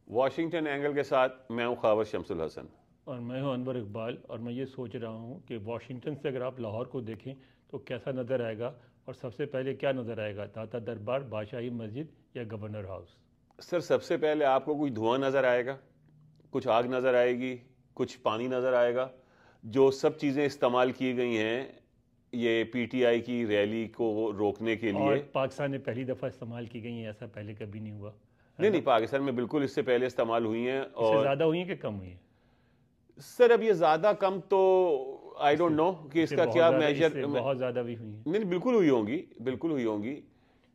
Washington angle کے ساتھ میں ہوں خاور شمس الحسن اور میں ہوں انور اقبال، اور میں یہ سوچ رہا ہوں کہ واشنگٹن سے اگر آپ لاہور کو دیکھیں تو کیسا نظر آئے گا، اور سب سے پہلے کیا نظر آئے گا، داتا دربار، بادشاہی مسجد یا گورنر ہاؤس؟ سر سب سے پہلے آپ کو کوئی دھواں نظر آئے گا، کچھ آگ نظر آئے گی، کچھ پانی نظر آئے گا. جو سب چیزیں استعمال کی گئی ہیں یہ پی ٹی آئی کی ریلی کو روکنے کے اور لیے. پاکستان میں پہلی دفعہ استعمال کی گئی ہیں، ایسا پہلے کبھی نہیں ہوا. نہیں پاکستان میں بالکل اس سے پہلے استعمال ہوئی ہیں. اس سے اور زیادہ ہوئی ہیں کہ کم ہوئی ہیں؟ سر اب یہ زیادہ کم تو آئی ڈونٹ نو کہ اس کا کیا میجر. بہت زیادہ بھی ہوئی ہیں. نہیں بالکل ہوئی ہوں گی، بالکل ہوئی ہوں گی.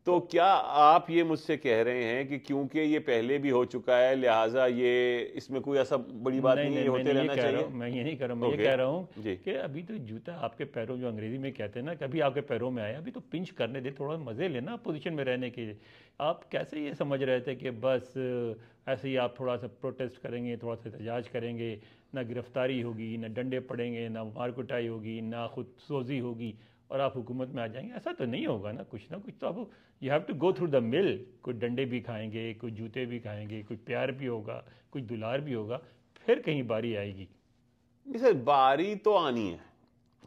تو کیا آپ یہ مجھ سے کہہ رہے ہیں کہ کیونکہ یہ پہلے بھی ہو چکا ہے لہٰذا یہ اس میں کوئی ایسا بڑی بات نہیں ہے، یہ ہوتے رہنا چاہیے؟ میں یہ نہیں کہہ رہا ہوں، میں یہ کہہ رہا ہوں کہ ابھی تو جوتا آپ کے پیروں، جو انگریزی میں کہتے ہیں نا، کبھی آپ کے پیروں میں آیا، ابھی تو پنچ کرنے دے، تھوڑا مزے لینا پوزیشن میں رہنے کے. آپ کیسے یہ سمجھ رہے تھے کہ بس ایسے ہی آپ تھوڑا سا پروٹیسٹ کریں گے، تھوڑا سا احتجاج کریں گے، نہ گرفتاری ہوگی، نہ ڈنڈے پڑیں گے، نہ مار کٹائی ہوگی، نہ خود سوزی ہوگی، اور آپ حکومت میں آ جائیں گے؟ ایسا تو نہیں ہوگا نا. کچھ نہ کچھ تو آپ you have to go through the mill. کوئی ڈنڈے بھی کھائیں گے، کوئی جوتے بھی کھائیں گے، کوئی پیار بھی ہوگا، کوئی دلار بھی ہوگا، پھر کہیں باری آئے گی. نہیں سر باری تو آنی ہے،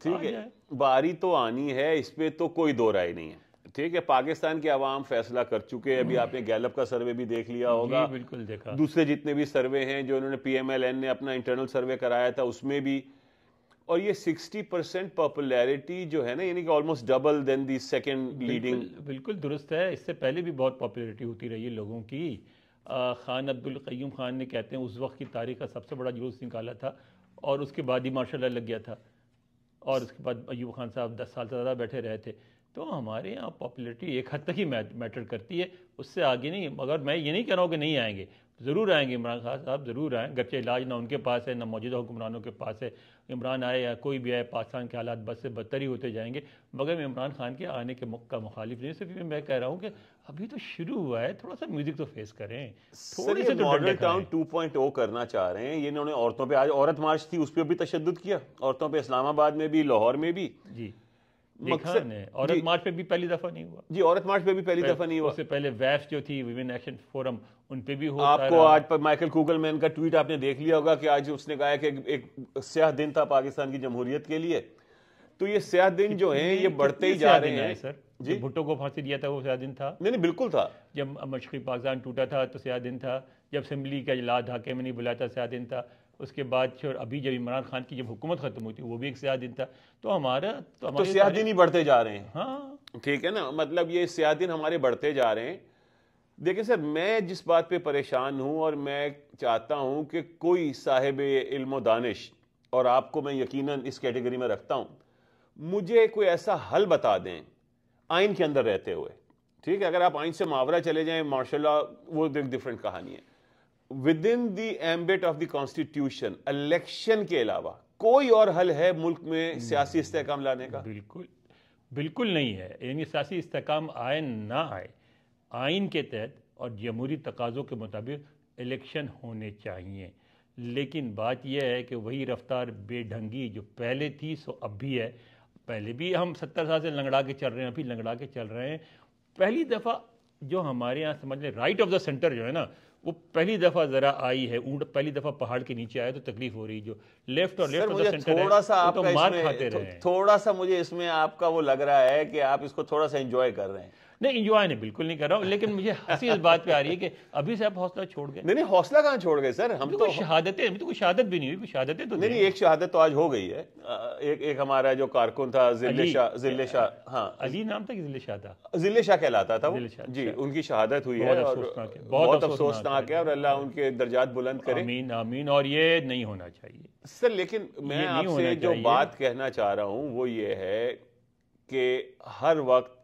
ٹھیک ہے، باری تو آنی ہے، اس پہ تو کوئی دو رائے نہیں ہے. ٹھیک ہے، پاکستان کے عوام فیصلہ کر چکے. ابھی آپ نے گیلپ کا سروے بھی دیکھ لیا ہوگا. جی بالکل دیکھا. دوسرے جتنے بھی سروے ہیں جو انہوں نے پی ایم ایل این نے اپنا انٹرنل سروے کرایا تھا اس میں بھی. اور یہ 60% پاپولیرٹی جو ہے نا، یعنی کہ almost double then the second leading. بالکل درست ہے. اس سے پہلے بھی بہت پاپولیرٹی ہوتی رہی ہے لوگوں کی. خان عبدالقیوم خان نے کہتے ہیں اس وقت کی تاریخ کا سب سے بڑا جلوس نکالا تھا، اور اس کے بعد ہی مارشل لا لگ گیا تھا، اور اس کے بعد ایوب خان صاحب 10 سال سے زیادہ بیٹھے رہے تھے. تو ہمارے یہاں پاپولیرٹی ایک حد تک ہی میٹر کرتی ہے، اس سے آگے نہیں. مگر میں یہ نہیں کہہ رہا ہوں کہ نہیں آئیں گے، ضرور آئیں گے. عمران خان صاحب ضرور آئیں، گرچہ علاج نہ ان کے پاس ہے نہ موجودہ حکمرانوں کے پاس ہے. عمران آئے یا کوئی بھی آئے، پاکستان کے حالات بد سے بدتر ہی ہوتے جائیں گے. مگر میں عمران خان کے آنے کے کا مخالف نہیں، صرف میں کہہ رہا ہوں کہ ابھی تو شروع ہوا ہے، تھوڑا سا میوزک تو فیس کریں. تھوڑے سے ماڈل ٹاؤن 2.0 کرنا چاہ رہے ہیں. یہ انہوں نے عورتوں پہ، آج عورت مارچ تھی اس پہ بھی تشدد کیا، عورتوں پہ اسلام آباد میں بھی، لاہور میں بھی. جی مقصد عورت مارچ پہ بھی پہلی دفعہ نہیں ہوا. جی عورت مارچ پہ بھی پہلی دفعہ نہیں ہوا. اس سے پہلے ویف جو تھی، ویمن ایکشن فورم، ان پہ بھی ہوتا. آپ کو آج پر مائیکل کوگل مین کا ٹویٹ آپ نے دیکھ لیا ہوگا کہ آج اس نے کہا ہے کہ ایک سیاہ دن تھا پاکستان کی جمہوریت کے لیے. تو یہ سیاہ دن جو ہیں یہ بڑھتے ہی جا رہے ہیں. سر جی بھٹو کو پھانسی دیا تھا وہ سیاہ دن تھا. نہیں بالکل تھا. جب مشرقی پاکستان ٹوٹا تھا تو سیاہ دن تھا. جب اسمبلی کا اجلاس ڈھاکے میں نہیں بلایا تھا سیاہ دن تھا. اس کے بعد ابھی جب عمران خان کی جب حکومت ختم ہوئی تھی وہ بھی ایک سیاہ دن تھا. تو ہمارے سیاہ دن ہی بڑھتے جا رہے ہیں. ہاں ٹھیک ہے نا، مطلب یہ سیاہ دن ہمارے بڑھتے جا رہے ہیں. دیکھیں سر میں جس بات پہ پریشان ہوں، اور میں چاہتا ہوں کہ کوئی صاحب علم و دانش، اور آپ کو میں یقیناً اس کیٹیگری میں رکھتا ہوں، مجھے کوئی ایسا حل بتا دیں آئین کے اندر رہتے ہوئے. ٹھیک ہے، اگر آپ آئین سے ماورا چلے جائیں ماشاء اللہ وہ ایک ڈفرینٹ کہانی ہے. With in the ambit of the constitution, election کے علاوہ کوئی اور حل ہے ملک میں سیاسی استحکام لانے کا؟ بالکل نہیں ہے. یعنی سیاسی استحکام آئے نہ آئے، آئین کے تحت اور جمہوری تقاضوں کے مطابق الیکشن ہونے چاہیے. لیکن بات یہ ہے کہ وہی رفتار بے ڈھنگی جو پہلے تھی سو اب بھی ہے. پہلے بھی ہم 70 سال سے لنگڑا کے چل رہے ہیں، ابھی لنگڑا کے چل رہے ہیں. پہلی دفعہ جو ہمارے یہاں سمجھ لیں رائٹ آف دا سینٹر جو ہے نا، وہ پہلی دفعہ ذرا آئی ہے. اونٹ پہلی دفعہ پہاڑ کے نیچے آئے تو تکلیف ہو رہی. جو لیفٹ اور لیفٹ آف دا سینٹر ہے تو مار کھاتے رہے ہیں. تھوڑا سا مجھے اس میں آپ کا وہ لگ رہا ہے کہ آپ اس کو تھوڑا سا انجوائے کر رہے ہیں. نہیں انجوائے نہیں، بالکل نہیں کر رہا ہوں، لیکن مجھے ہنسی اس بات پہ آ رہی ہے کہ ابھی سے آپ حوصلہ چھوڑ گئے. نہیں حوصلہ کہاں چھوڑ گئے سر، ہم تو شہادتیں، ابھی تو کوئی شہادت بھی نہیں ہوئی. کوئی شہادتیں تو نہیں، ایک شہادت تو آج ہو گئی ہے. ایک ہمارا جو کارکن تھا ذل شاہ، ہاں علی نام تھا کہ ذل شاہ تھا؟ ذل شاہ کہلاتا تھا وہ. جی ان کی شہادت ہوئی ہے، بہت افسوسناک ہے، اور اللہ ان کے درجات بلند کرے. آمین آمین. اور یہ نہیں ہونا چاہیے سر. لیکن میں آپ سے جو بات کہنا چاہ رہا ہوں وہ یہ ہے کہ ہر وقت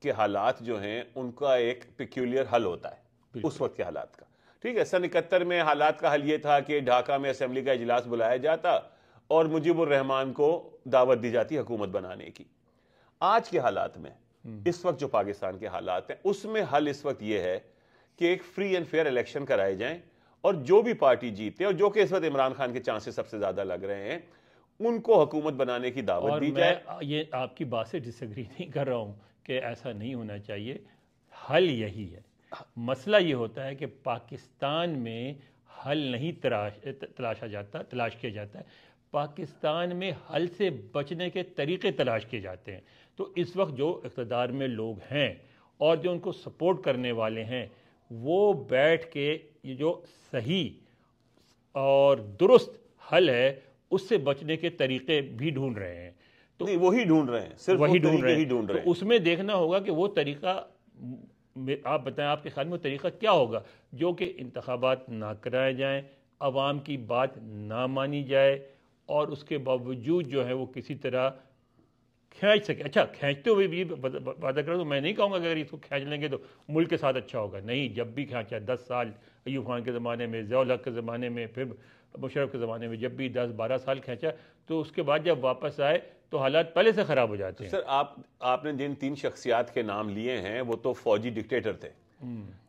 کے حالات جو ہیں ان کا ایک پیکیولر حل ہوتا ہے اس وقت کے حالات کا. ٹھیک ہے، سن 71 میں حالات کا حل یہ تھا کہ ڈھاکہ میں اسمبلی کا اجلاس بلایا جاتا اور مجیب الرحمان کو دعوت دی جاتی حکومت بنانے کی. آج کے حالات میں، اس وقت جو پاکستان کے حالات ہیں اس میں حل اس وقت یہ ہے کہ ایک فری اینڈ فیئر الیکشن کرائے جائیں، اور جو بھی پارٹی جیتے اور جو کہ اس وقت عمران خان کے چانسز سب سے زیادہ لگ رہے ہیں ان کو حکومت بنانے کی دعوت دی جائے. اور میں یہ آپ کی بات سے ڈس ایگری نہیں کر رہا ہوں کہ ایسا نہیں ہونا چاہیے. حل یہی ہے. مسئلہ یہ ہوتا ہے کہ پاکستان میں حل نہیں تلاش کیا جاتا ہے، پاکستان میں حل سے بچنے کے طریقے تلاش کیے جاتے ہیں۔ تو اس وقت جو اقتدار میں لوگ ہیں اور جو ان کو سپورٹ کرنے والے ہیں، وہ بیٹھ کے یہ جو صحیح اور درست حل ہے اس سے بچنے کے طریقے بھی ڈھونڈ رہے ہیں۔ تو وہی ڈھونڈ رہے ہیں، صرف وہی ڈھونڈ رہے ہیں۔ تو اس میں دیکھنا ہوگا کہ وہ طریقہ، آپ بتائیں آپ کے خیال میں وہ طریقہ کیا ہوگا جو کہ انتخابات نہ کرائے جائیں، عوام کی بات نہ مانی جائے، اور اس کے باوجود جو ہے وہ کسی طرح کھینچ سکے۔ اچھا، کھینچتے ہوئے بھی وعدہ کروں تو میں نہیں کہوں گا کہ اگر اس کو کھینچ لیں گے تو ملک کے ساتھ اچھا ہوگا، نہیں، جب بھی کھینچا 10 سال ایوب خان کے زمانے میں، ضیاء الحق کے زمانے میں، پھر مشرف کے زمانے میں، جب بھی 10-12 سال کھینچا تو اس کے بعد جب واپس آئے تو حالات پہلے سے خراب ہو جاتے ہیں۔ سر آپ نے جن 3 شخصیات کے نام لیے ہیں وہ تو فوجی ڈکٹیٹر تھے،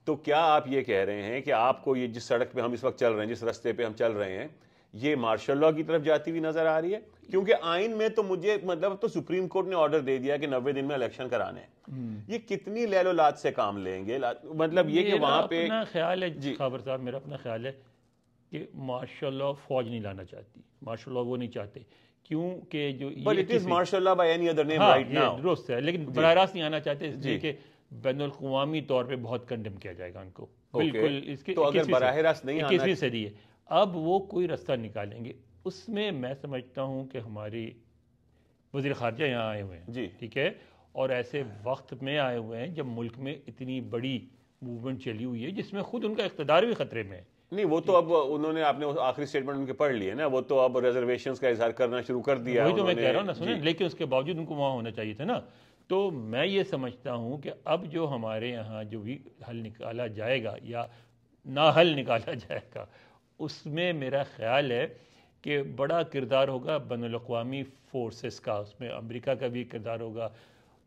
تو کیا آپ یہ کہہ رہے ہیں کہ آپ کو یہ جس سڑک پہ ہم اس وقت چل رہے ہیں، جس رستے پہ ہم چل رہے ہیں، یہ مارشل لاء کی طرف جاتی ہوئی نظر آ رہی ہے؟ کیونکہ آئین میں تو مجھے مطلب تو سپریم کورٹ نے آرڈر دے دیا کہ 90 دن میں الیکشن کرانے ہیں، یہ کتنی لیل و لات سے کام لیں گے؟ مطلب یہ کہ وہاں پہ اپنا خیال ہے خابر صاحب، میرا اپنا خیال ہے کہ مارشل لاء فوج نہیں لانا چاہتی، مارشل لاء وہ نہیں چاہتے، کیونکہ جو But it is martial law by any other name right now. درست ہے، لیکن براہ راست نہیں آنا چاہتے اس لیے کہ بین الاقوامی طور پہ بہت کنڈم کیا جائے گا ان کو، بالکل۔ اس کے تو اگر براہ راست نہیں آنا، 21ویں صدی ہے، اب وہ کوئی رستہ نکالیں گے۔ اس میں میں سمجھتا ہوں کہ ہماری وزیر خارجہ یہاں آئے ہوئے ہیں، ٹھیک ہے، اور ایسے وقت میں آئے ہوئے ہیں جب ملک میں اتنی بڑی موومنٹ چلی ہوئی ہے جس میں خود ان کا اقتدار بھی خطرے میں ہے۔ نہیں، وہ تو اب انہوں نے، آپ نے آخری سٹیٹمنٹ ان کے پڑھ لیے نا، وہ تو اب ریزرویشنز کا اظہار کرنا شروع کر دیا۔ وہی تو میں کہہ رہا ہوں نا، سنیں، لیکن اس کے باوجود ان کو وہاں ہونا چاہیے تھا نا۔ تو میں یہ سمجھتا ہوں کہ اب جو ہمارے یہاں جو بھی حل نکالا جائے گا یا نہ حل نکالا جائے گا، اس میں میرا خیال ہے کہ بڑا کردار ہوگا بین الاقوامی فورسز کا، اس میں امریکہ کا بھی کردار ہوگا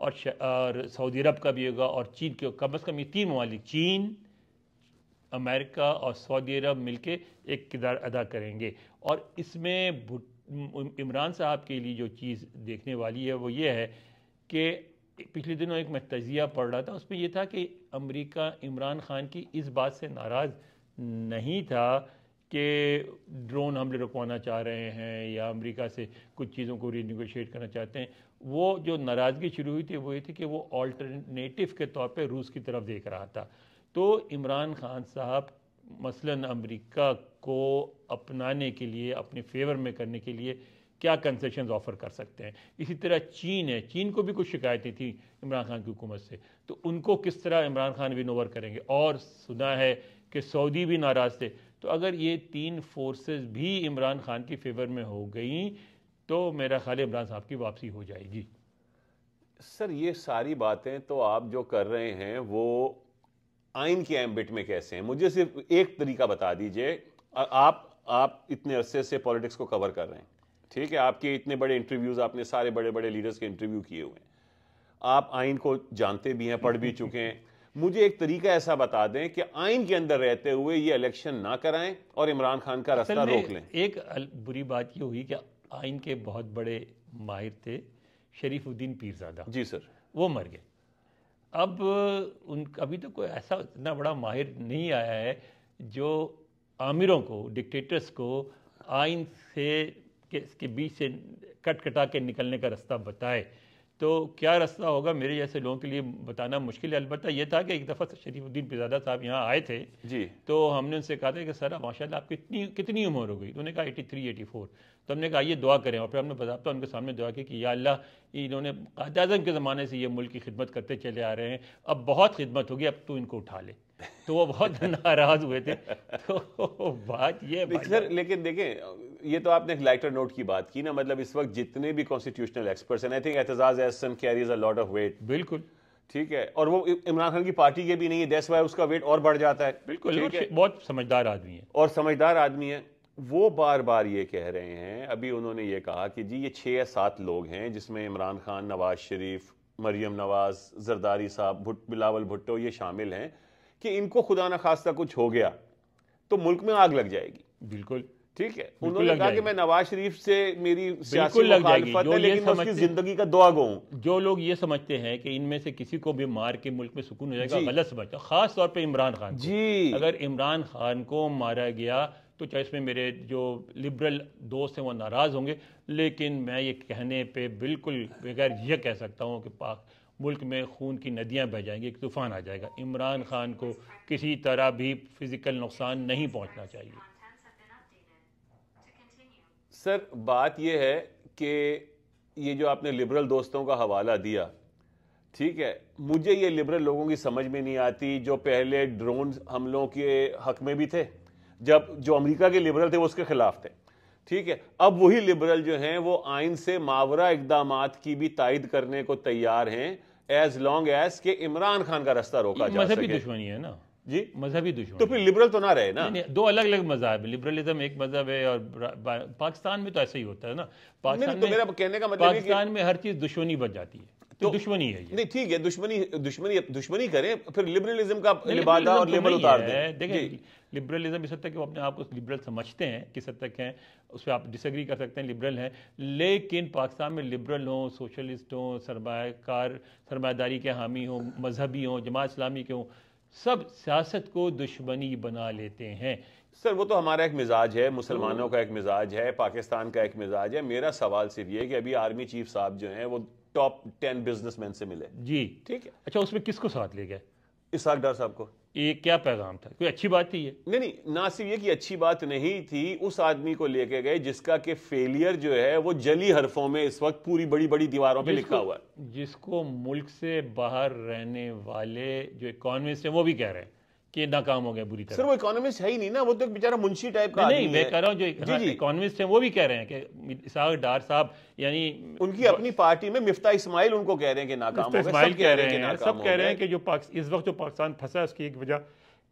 اور سعودی عرب کا بھی ہوگا، اور چین کے، کم از کم یہ 3 ممالک، چین، امریکہ اور سعودی عرب مل کے ایک کردار ادا کریں گے۔ اور اس میں عمران صاحب کے لیے جو چیز دیکھنے والی ہے وہ یہ ہے کہ پچھلے دنوں ایک میں تجزیہ پڑھ رہا تھا، اس میں یہ تھا کہ امریکہ عمران خان کی اس بات سے ناراض نہیں تھا کہ ڈرون حملے رکوانا چاہ رہے ہیں یا امریکہ سے کچھ چیزوں کو ری نیگوشیٹ کرنا چاہتے ہیں۔ وہ جو ناراضگی شروع ہوئی تھی وہ یہ تھی کہ وہ آلٹرنیٹو کے طور پہ روس کی طرف دیکھ رہا تھا۔ تو عمران خان صاحب مثلاً امریکہ کو اپنانے کے لیے، اپنے فیور میں کرنے کے لیے کیا کنسیشنز آفر کر سکتے ہیں؟ اسی طرح چین ہے، چین کو بھی کچھ شکایتیں تھیں عمران خان کی حکومت سے، تو ان کو کس طرح عمران خان ون اوور کریں گے؟ اور سنا ہے کہ سعودی بھی ناراض تھے۔ تو اگر یہ 3 فورسز بھی عمران خان کی فیور میں ہو گئیں تو میرا خیال ہے عمران صاحب کی واپسی ہو جائے گی۔ سر، یہ ساری باتیں تو آپ جو کر رہے ہیں وہ آئین کے ایمبٹ میں کیسے ہیں؟ مجھے صرف ایک طریقہ بتا دیجئے۔ آپ اتنے عرصے سے پولیٹکس کو کور کر رہے ہیں، ٹھیک ہے، آپ کے اتنے بڑے انٹرویوز، آپ نے سارے بڑے بڑے لیڈرز کے انٹرویو کیے ہوئے ہیں، آپ آئین کو جانتے بھی ہیں، پڑھ بھی چکے ہیں۔ مجھے ایک طریقہ ایسا بتا دیں کہ آئین کے اندر رہتے ہوئے یہ الیکشن نہ کرائیں اور عمران خان کا راستہ روک لیں۔ ایک بری بات یہ ہوئی کہ آئین کے بہت بڑے ماہر تھے شریف الدین پیرزادہ، جی سر، وہ مر گئے۔ اب ابھی تو کوئی ایسا اتنا بڑا ماہر نہیں آیا ہے جو آمروں کو، ڈکٹیٹرز کو آئین سے کے بیچ سے کٹا کے نکلنے کا راستہ بتائے۔ تو کیا راستہ ہوگا میرے جیسے لوگوں کے لیے بتانا مشکل ہے۔ البتہ یہ تھا کہ ایک دفعہ شریف الدین پیرزادہ صاحب یہاں آئے تھے جی، تو ہم نے ان سے کہا تھا کہ سر ماشاءاللہ آپ کی کتنی عمر ہو گئی؟ انہوں نے کہا 83-84۔ تو ہم نے کہا یہ دعا کریں، اور پھر ہم نے باضابطہ ان کے سامنے دعا کی کہ یا اللہ، انہوں نے قائد اعظم کے زمانے سے یہ ملک کی خدمت کرتے چلے آ رہے ہیں، اب بہت خدمت ہوگی، اب تو ان کو اٹھا لے۔ تو وہ بہت ناراض ہوئے تھے۔ تو بات یہ سر، لیکن دیکھیں، یہ تو آپ نے ایک لائٹر نوٹ کی بات کی نا، مطلب اس وقت جتنے بھی کانسٹیٹیوشنل ایکسپرٹس ہیں، I think Aitzaz Ahsan carries a lot of weight, بالکل ٹھیک ہے، اور وہ عمران خان کی پارٹی کے بھی نہیں ہے، دیٹس وائی اس کا ویٹ اور بڑھ جاتا ہے۔ بالکل، بہت سمجھدار آدمی ہے اور سمجھدار آدمی ہے۔ وہ بار بار یہ کہہ رہے ہیں، ابھی انہوں نے یہ کہا کہ جی یہ 6 یا 7 لوگ ہیں جس میں عمران خان، نواز شریف، مریم نواز، زرداری صاحب، بلاول بھٹو، یہ شامل ہیں، کہ ان کو خدا نخواستہ کچھ ہو گیا تو ملک میں آگ لگ جائے گی۔ بالکل، ٹھیک ہے. انہوں نے کہا کہ میں نواز شریف سے میری سیاسی مخالفت ہے لیکن میں اس کی زندگی کا دعا گو ہوں. جو لوگ یہ سمجھتے ہیں کہ ان میں سے کسی کو بھی مار کے ملک میں سکون ہو جائے گا, غلط سمجھتا ہے. خاص طور پہ عمران خان کو. جی اگر عمران خان کو مارا گیا تو چاہے اس میں میرے جو لبرل دوست ہیں وہ ناراض ہوں گے, لیکن میں یہ کہنے پہ بالکل بغیر یہ کہہ سکتا ہوں کہ پاک ملک میں خون کی ندیاں بہہ جائیں گی, ایک طوفان آ جائے گا. عمران خان کو کسی طرح بھی فزیکل نقصان نہیں پہنچنا چاہیے. سر بات یہ ہے کہ یہ جو آپ نے لبرل دوستوں کا حوالہ دیا, ٹھیک ہے, مجھے یہ لبرل لوگوں کی سمجھ میں نہیں آتی جو پہلے ڈرون حملوں کے حق میں بھی تھے, جب جو امریکہ کے لبرل تھے وہ اس کے خلاف تھے, ٹھیک ہے. اب وہی لبرل جو ہیں وہ آئین سے ماورا اقدامات کی بھی تائید کرنے کو تیار ہیں ایز لانگ ایز کہ عمران خان کا رستہ روکا جا سکے. مذہبی دشمنی ہے نا جی, مذہبی دشمنی. تو پھر لبرل تو نہ رہے نا. دو الگ الگ مذاہب ہیں. لبرلزم ایک مذہب ہے اور پاکستان میں تو ایسا ہی ہوتا ہے نا. پاکستان میں ہر چیز دشمنی بن جاتی ہے, تو دشمنی ہے. نہیں ٹھیک ہے, دشمنی کریں, پھر لبرلزم کا لبادہ اور لیبل اتار دیں. دیکھیں لبرلزم اس حد تک کہ وہ اپنے آپ کو لبرل سمجھتے ہیں, کس حد تک ہیں اس پہ آپ ڈس ایگری کر سکتے ہیں, لبرل ہیں. لیکن پاکستان میں لبرل ہوں, سوشلسٹ ہوں, سرمایہ داری کے حامی ہوں, مذہبی ہوں, جماعت اسلامی کے ہوں, سب سیاست کو دشمنی بنا لیتے ہیں. سر وہ تو ہمارا ایک مزاج ہے, مسلمانوں کا ایک مزاج ہے, پاکستان کا ایک مزاج ہے. میرا سوال صرف یہ کہ ابھی آرمی چیف صاحب جو ہیں وہ ٹاپ 10 بزنس مین سے ملے. جی ٹھیک ہے. اچھا, اس میں کس کو ساتھ لے گئے؟ اسحاق ڈار صاحب کو. یہ کیا پیغام تھا؟ کوئی اچھی بات تھی یہ؟ نہیں, نہ صرف یہ کہ اچھی بات نہیں تھی, اس آدمی کو لے کے گئے جس کا کہ فیلئر جو ہے وہ جلی حرفوں میں اس وقت پوری بڑی بڑی دیواروں پہ لکھا ہوا ہے, جس کو ملک سے باہر رہنے والے جو اکانومسٹ ہیں وہ بھی کہہ رہے ہیں کہ ناکام ہو گیا بری طرح. سر وہ اکانومسٹ ہے ہی نہیں نا, وہ تو ایک بیچارہ منشی ٹائپ کا نہیں, میں کہہ رہا ہوں جو اکانومسٹ ہیں وہ بھی کہہ رہے ہیں کہ اسحاق ڈار صاحب یعنی ان کی اپنی پارٹی میں مفتاح اسماعیل ان کو کہہ رہے ہیں کہ ناکام ہو گئے. سب کہہ رہے ہیں کہ جو اس وقت جو پاکستان پھنسا اس کی ایک وجہ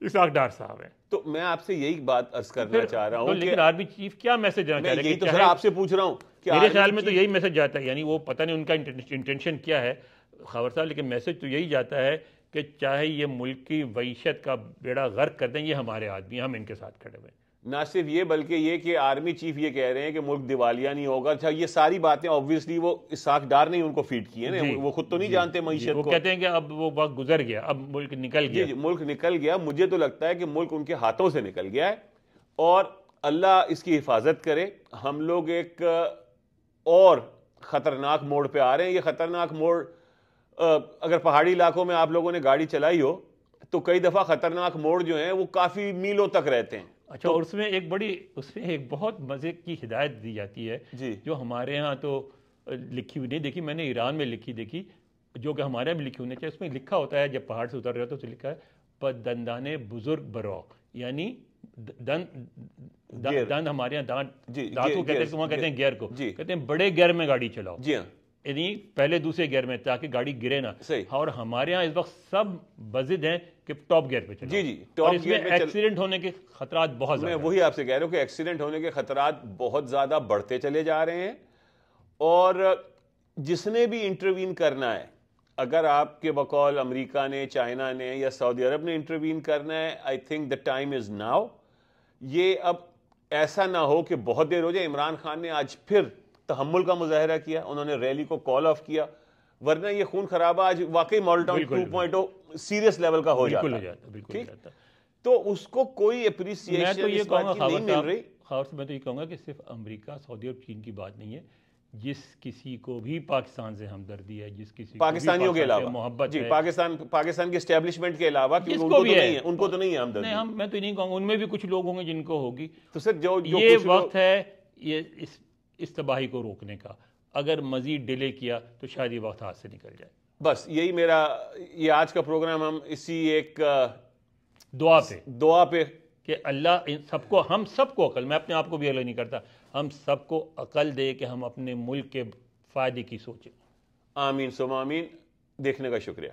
اسحاق ڈار صاحب ہیں. تو میں آپ سے یہی بات عرض کرنا چاہ رہا ہوں, لیکن آرمی چیف کیا میسج دینا چاہ رہے ہیں؟ یہی تو سر آپ سے پوچھ رہا ہوں. میرے خیال میں تو یہی میسج جاتا ہے, یعنی وہ پتہ نہیں ان کا انٹینشن کیا ہے خاور صاحب, لیکن میسج تو یہی جاتا ہے کہ چاہے یہ ملک کی معیشت کا بیڑا غرق کر دیں, یہ ہمارے آدمی, ہم ان کے ساتھ کھڑے ہوئے. نہ صرف یہ بلکہ یہ کہ آرمی چیف یہ کہہ رہے ہیں کہ ملک دیوالیہ نہیں ہوگا. اچھا, یہ ساری باتیں obviously وہ اسحاق ڈار نے ان کو فیڈ کی ہیں نا, وہ خود تو نہیں جانتے معیشت کو. وہ کہتے ہیں کہ اب وہ وقت گزر گیا, اب ملک نکل گیا. جی, ملک نکل گیا. مجھے تو لگتا ہے کہ ملک ان کے ہاتھوں سے نکل گیا ہے, اور اللہ اس کی حفاظت کرے. ہم لوگ ایک اور خطرناک موڑ پہ آ رہے ہیں. یہ خطرناک موڑ اگر پہاڑی علاقوں میں آپ لوگوں نے گاڑی چلائی ہو تو کئی دفعہ خطرناک موڑ جو ہیں وہ کافی میلوں تک رہتے ہیں. اچھا, اور اس میں ایک بہت مزے کی ہدایت دی جاتی ہے جی, جو ہمارے ہاں تو لکھی ہوئی نہیں دیکھی, میں نے ایران میں دیکھی, جو کہ ہمارے یہاں بھی لکھی ہونے چاہیے. اس میں لکھا ہوتا ہے جب پہاڑ سے اتر رہے ہو تو لکھا ہے پدندان بزرگ برو, یعنی دند ہمارے یہاں دانت کو کہتے ہیں گیئر کو, کہتے ہیں بڑے گیئر میں گاڑی چلاؤ. جی ہاں, یعنی پہلے دوسرے گیئر میں, تاکہ گاڑی گرے نہ. اور ہمارے ہاں اس وقت سب بزد ہیں کہ ٹاپ گیئر پہ چلو. جی, اور اس میں ایکسیڈنٹ ہونے کے خطرات بہت زیادہ. میں وہی آپ سے کہہ رہا ہوں کہ ایکسیڈنٹ ہونے کے خطرات بہت زیادہ بڑھتے چلے جا رہے ہیں. اور جس نے بھی انٹروین کرنا ہے, اگر آپ کے بقول امریکہ نے, چائنا نے یا سعودی عرب نے انٹروین کرنا ہے, I think the time is now. یہ اب ایسا نہ ہو کہ بہت دیر ہو جائے. عمران خان نے آج پھر تحمل کا مظاہرہ کیا, انہوں نے ریلی کو کال آف کیا, ورنہ یہ خون خرابہ آج واقعی ماڈل ٹاؤن 2.0 سیریس لیول کا ہو جاتا. تو اس کو کوئی اپریسیشن اس بات کی نہیں مل رہی. میں تو یہ کہوں گا کہ صرف امریکہ, سعودی اور چین کی بات نہیں ہے. جس کسی کو بھی پاکستان سے ہمدردی ہے, جس کسی پاکستانیوں کے علاوہ محبت ہے, پاکستان کے اسٹیبلشمنٹ کے علاوہ, ان کو تو نہیں ہے ہمدردی. میں تو نہیں کہوں گا, ان میں بھی کچھ لوگ ہوں گے جن کو ہوگی. تو سر یہ وقت ہے یہ اس تباہی کو روکنے کا. اگر مزید ڈیلے کیا تو شاید یہ وقت ہاتھ سے نکل جائے. بس یہی میرا یہ آج کا پروگرام, ہم اسی ایک دعا پہ کہ اللہ ہم سب کو عقل, میں اپنے آپ کو بھی عقل نہیں کرتا, ہم سب کو عقل دے کہ ہم اپنے ملک کے فائدے کی سوچیں. آمین ثم آمین. دیکھنے کا شکریہ.